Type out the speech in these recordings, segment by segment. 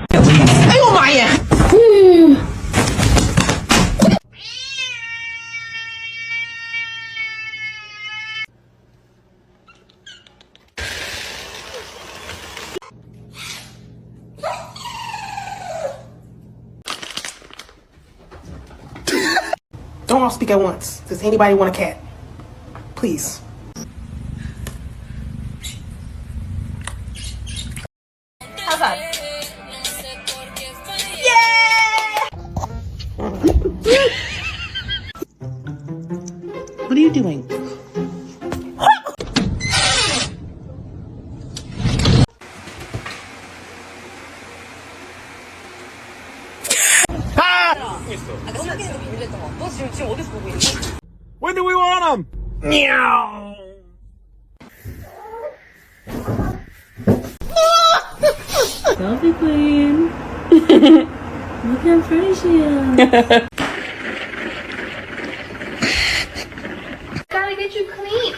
哎呦妈呀！Don't all speak at once. Does anybody want a cat? Please. How's that? What are you doing? When do we want them? Meow. Selfie queen. Look how pretty she is. Gotta get you clean.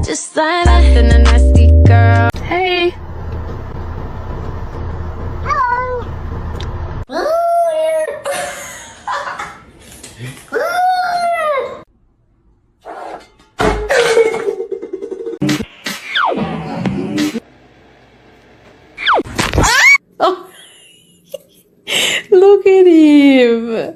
Just like that, and a nasty girl. Hey. Oh, look at him.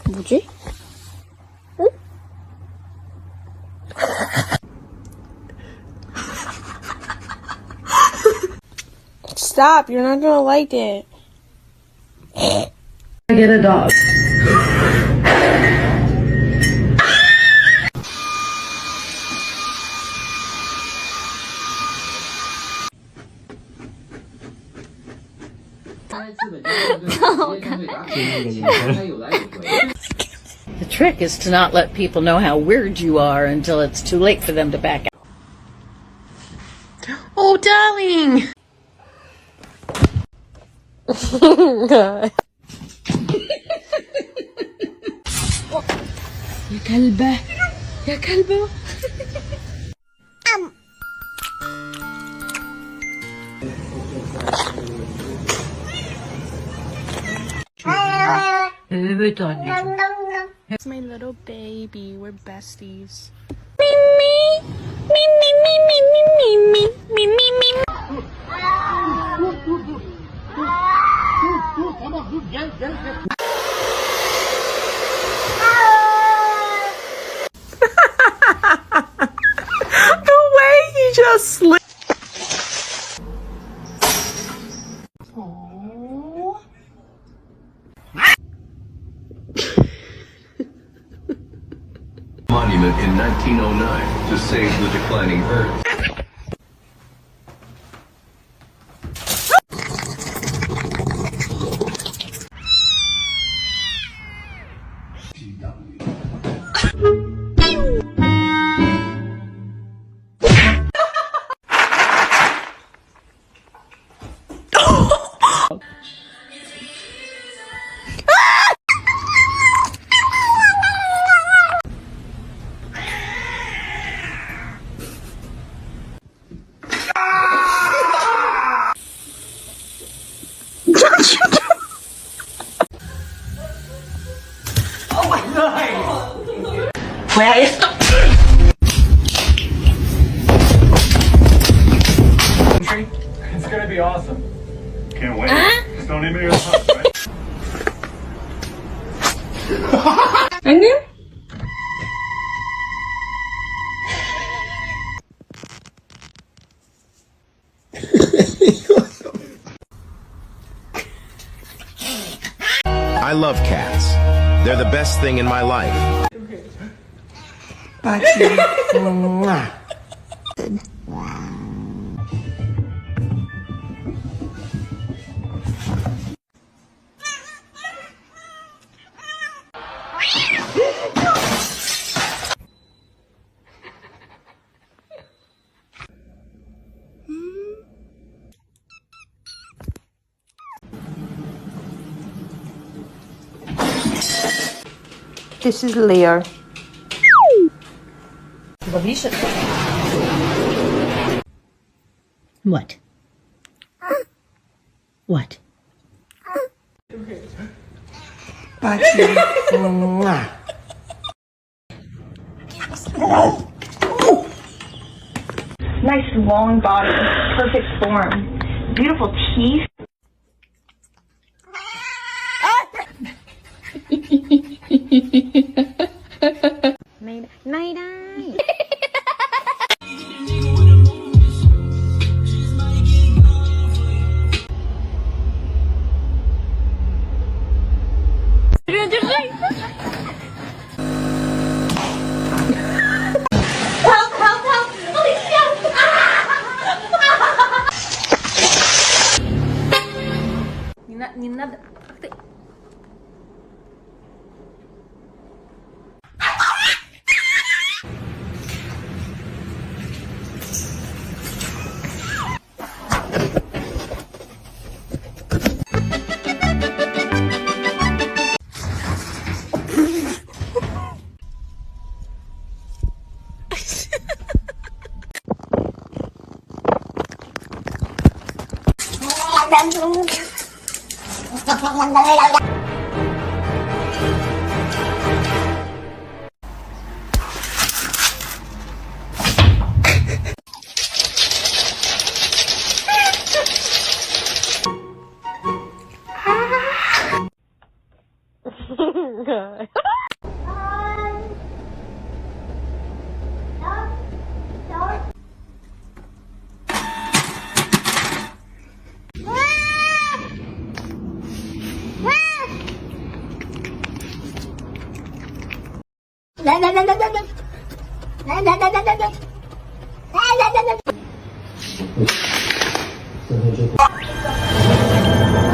뭐지? 응? Stop, you're not gonna like it. Get a dog. The trick is to not let people know how weird you are until it's too late for them to back out. Oh, darling! يا كلبة يا كلبة. It's my little baby. We're besties. The way he just slipped. Monument in 1909 to save the declining herd. Where is the... It's gonna be awesome. Can't wait. Just don't even hear the house, right? And then? I love cats. They're the best thing in my life. Bye, kitty. Mwah. This is Leo. What? What? Bye, kitty. Mwah. Nice long body, perfect form, beautiful teeth. Не надо.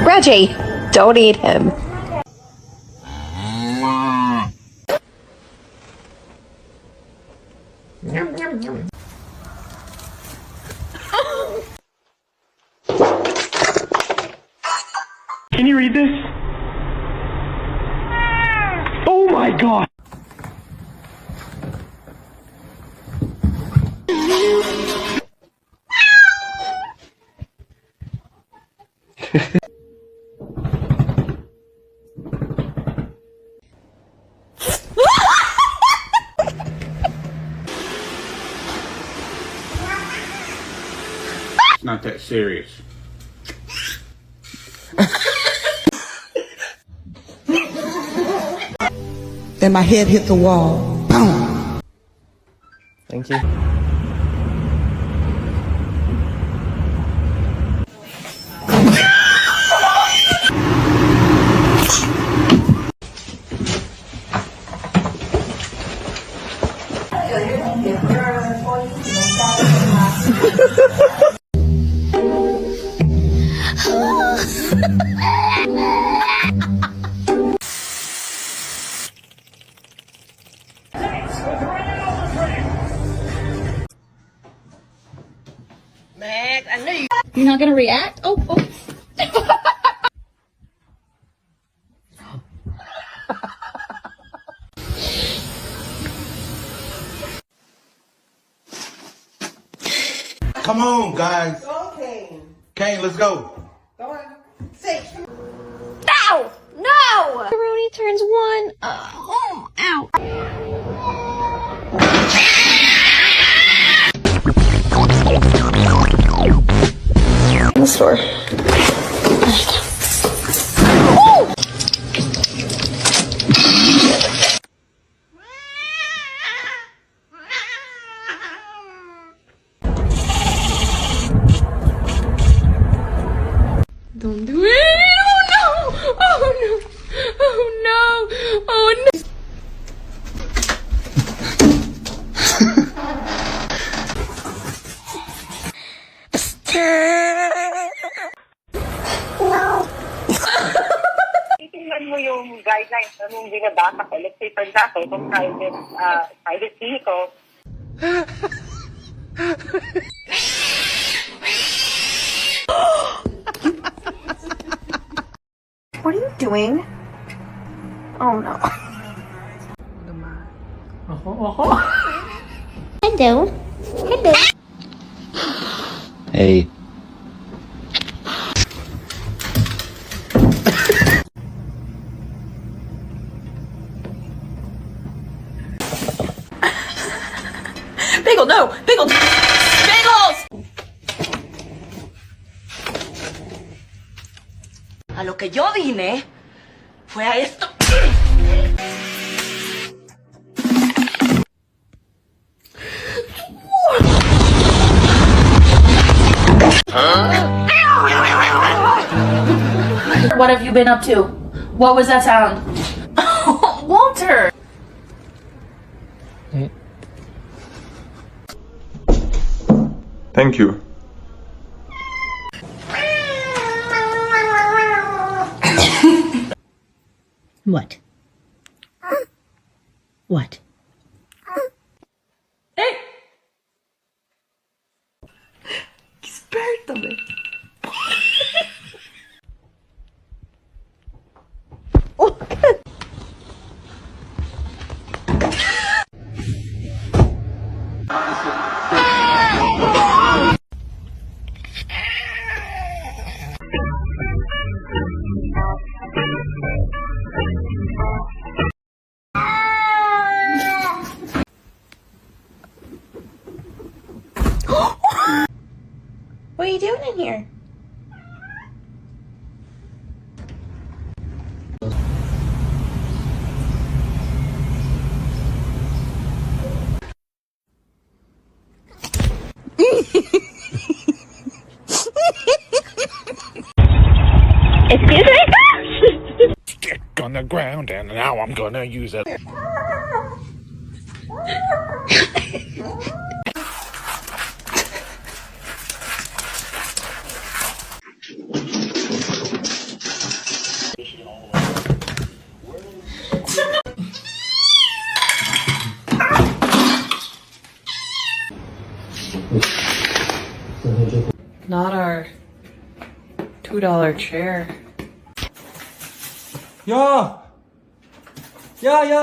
Reggie, don't eat him. Can you read this? Oh my god! It's not that serious. Then my head hit the wall. Boom. Thank you. You're not gonna react? Oh. Come on, guys. Okay. Kane, let's go. No! No! Macaroni turns one. Ow. In the store. Don't do it! Oh no! Oh no! Oh no! Oh no! having a backup. Let's say, for example, kung private vehicle. What are you doing? Oh no. Hello. Hello. Hey. Bagel, no! Bagel! Bagels! A lo que yo vine fue a esto. What have you been up to? What was that sound? Walter! Thank you. What? What? Hey! Espértame. What are you doing in here? Excuse me? Stick on the ground, and now I'm gonna use it. Not our $2 chair. Ja! Ja, ja!